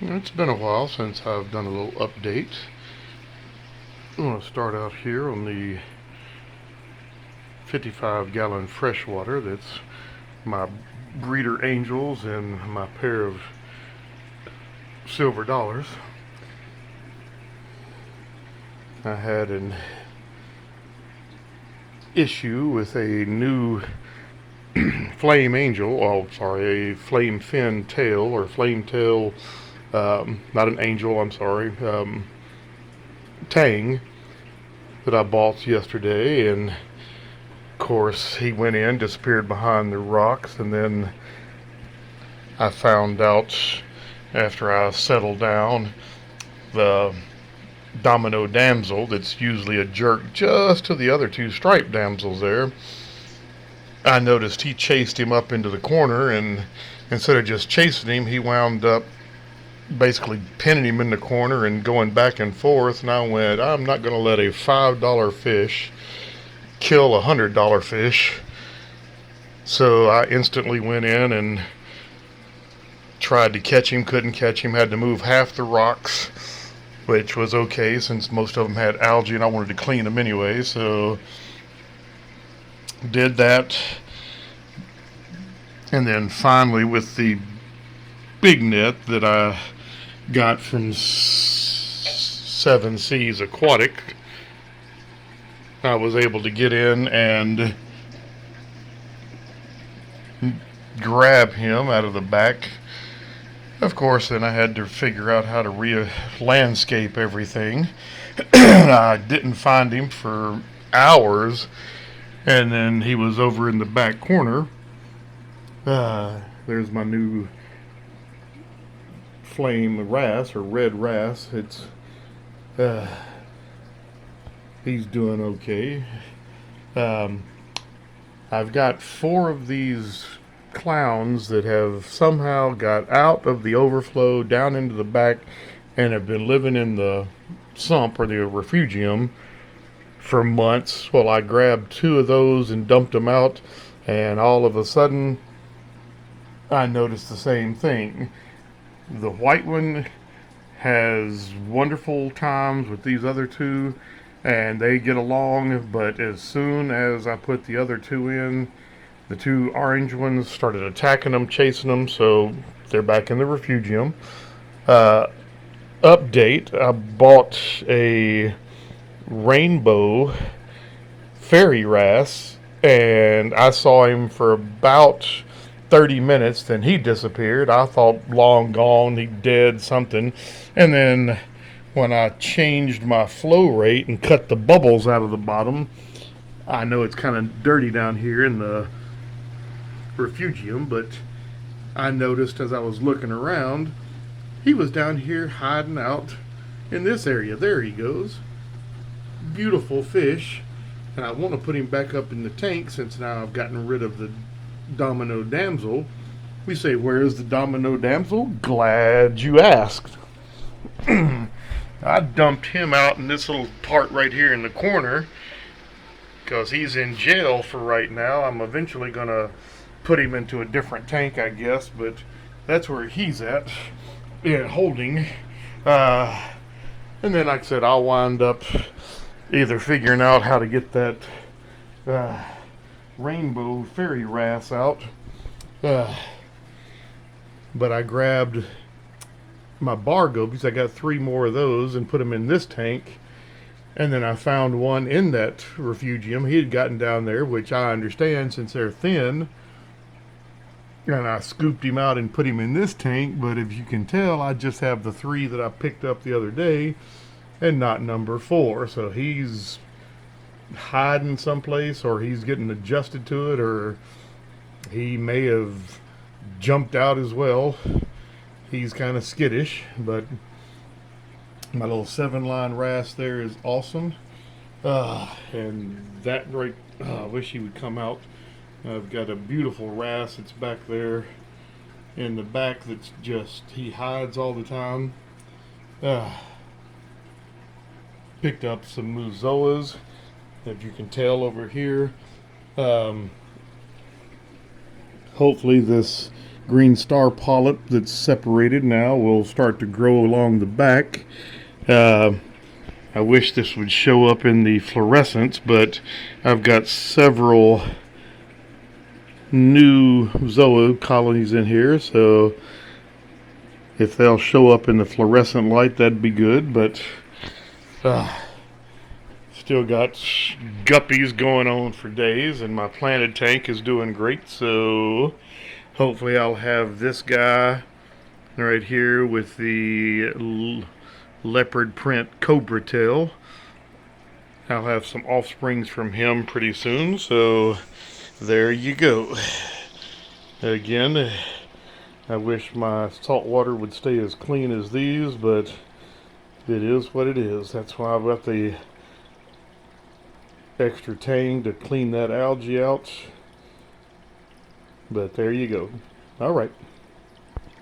It's been a while since I've done a little update. I'm going to start out here on the 55-gallon freshwater. That's my breeder angels and my pair of silver dollars. I had an issue with a new flame angel, a flame fin tail or flame tail, not an angel, I'm sorry, tang that I bought yesterday, and of course he went in, disappeared behind the rocks, and then I found out after I settled down the domino damsel that's usually a jerk just to the other two striped damsels there. I noticed he chased him up into the corner, and instead of just chasing him, he wound up basically pinning him in the corner and going back and forth. And I went, I'm not going to let a $5 fish kill $100 fish. So I instantly went in and tried to catch him, couldn't catch him, had to move half the rocks, which was okay since most of them had algae and I wanted to clean them anyway. So did that. And then finally, with the big net that I got from Seven Seas Aquatic, I was able to get in and grab him out of the back. Of course, then I had to figure out how to landscape everything. I didn't find him for hours, and then he was over in the back corner. There's my new flame wrasse or red wrasse. He's doing okay. I've got 4 of these clowns that have somehow got out of the overflow down into the back and have been living in the sump or the refugium for months. Well, I grabbed 2 of those and dumped them out, and all of a sudden I noticed the same thing. The white one has wonderful times with these other 2, and they get along, but as soon as I put the other 2 in, the 2 orange ones started attacking them, chasing them, so they're back in the refugium. Update, I bought a rainbow fairy wrasse, and I saw him for about 30 minutes, then he disappeared. I thought long gone, he dead, something. And then when I changed my flow rate and cut the bubbles out of the bottom, I know it's kind of dirty down here in the refugium, but I noticed as I was looking around, he was down here hiding out in this area. There he goes. Beautiful fish. And I want to put him back up in the tank since now I've gotten rid of the domino damsel. We say, where is the domino damsel? Glad you asked. I dumped him out in this little part right here in the corner because he's in jail for right now. I'm eventually going to put him into a different tank, I guess, but that's where he's at, holding. And then, like I said, I'll wind up either figuring out how to get that rainbow fairy wrasse out. But I grabbed my bar gobies. I got 3 more of those and put them in this tank. And then I found one in that refugium. He had gotten down there, which I understand since they're thin. And I scooped him out and put him in this tank. But if you can tell, I just have the 3 that I picked up the other day and not number 4. So he's hiding someplace, or he's getting adjusted to it, or he may have jumped out as well. He's kind of skittish, but my little 7-line wrasse there is awesome. And that right, I wish he would come out. I've got a beautiful wrasse that's back there in the back that's just, he hides all the time. Picked up some muzoas, if you can tell over here. Hopefully this green star polyp that's separated now will start to grow along the back. I wish this would show up in the fluorescence, but I've got several new zoa colonies in here, so if they'll show up in the fluorescent light, that'd be good. But still got guppies going on for days, and my planted tank is doing great. So hopefully I'll have this guy right here with the leopard print cobra tail. I'll have some offsprings from him pretty soon. So there you go. Again, I wish my salt water would stay as clean as these, but it is what it is. That's why I've got the extra tang to clean that algae out. But there you go. All right.